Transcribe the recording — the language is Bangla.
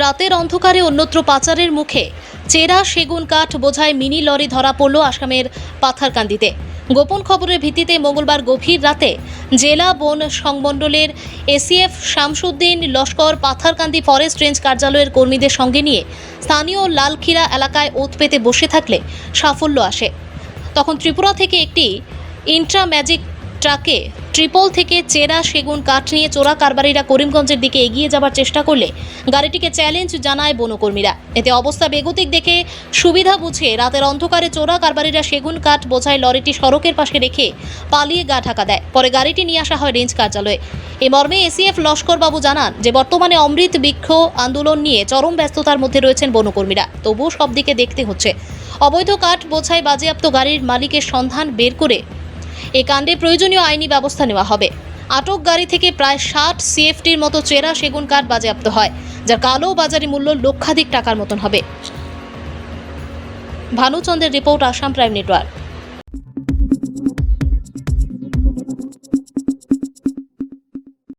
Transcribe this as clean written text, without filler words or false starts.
রাতের অন্ধকারে অন্যত্র পাচারের মুখে চেরা সেগুন কাঠ বোঝাই মিনি লরি ধরা পড়ল আসামের পাথারকান্দিতে। গোপন খবরের ভিত্তিতে মঙ্গলবার গভীর রাতে জেলা বন সংমণ্ডলের ACF Shamsuddin Laskar Patharkandi forest range কার্যালয়ের কর্মীদের সঙ্গে নিয়ে স্থানীয় লালখিরা এলাকায় ওত পেতে বসে থাকলে সাফল্য আসে। তখন ত্রিপুরা থেকে একটি ইন্ট্রা ম্যাজিক ট্রাকে ট্রিপল থেকে চেরা সেগুন কাঠ নিয়ে চোরা কারবারিরা করিমগঞ্জের দিকে এগিয়ে যাবার চেষ্টা করলে গাড়িটিকে চ্যালেঞ্জ জানায় বনকর্মীরা। এতে অবস্থা বেগতিক দেখে সুবিধা বুঝে রাতের অন্ধকারে চোরা কারবারিরা সেগুন কাঠ বোঝাই লরিটি সড়কের পাশে রেখে পালিয়ে গা ঢাকা দেয়। পরে গাড়িটি নিয়ে আসা হয় রেঞ্জ কার্যালয়ে। এ মর্মে এসিএফ লস্করবাবু জানান যে বর্তমানে অমৃত বৃক্ষ আন্দোলন নিয়ে চরম ব্যস্ততার মধ্যে রয়েছেন বনকর্মীরা, তবুও সব দিকে দেখতে হচ্ছে। অবৈধ কাঠ বোঝাই বাজেয়াপ্ত গাড়ির মালিকের সন্ধান বের করে এ কাণ্ডে প্রয়োজনীয় আইনি ব্যবস্থা নেওয়া হবে। আটক গাড়ি থেকে প্রায় 60 সিএফটির মতো চেরা সেগুন কাঠ বাজেয়াপ্ত হয়, যার কালো বাজারি মূল্য লক্ষাধিক টাকার মতন হবে। ভানুচন্দ্রের রিপোর্ট, আসাম প্রাইম নেটওয়ার্ক।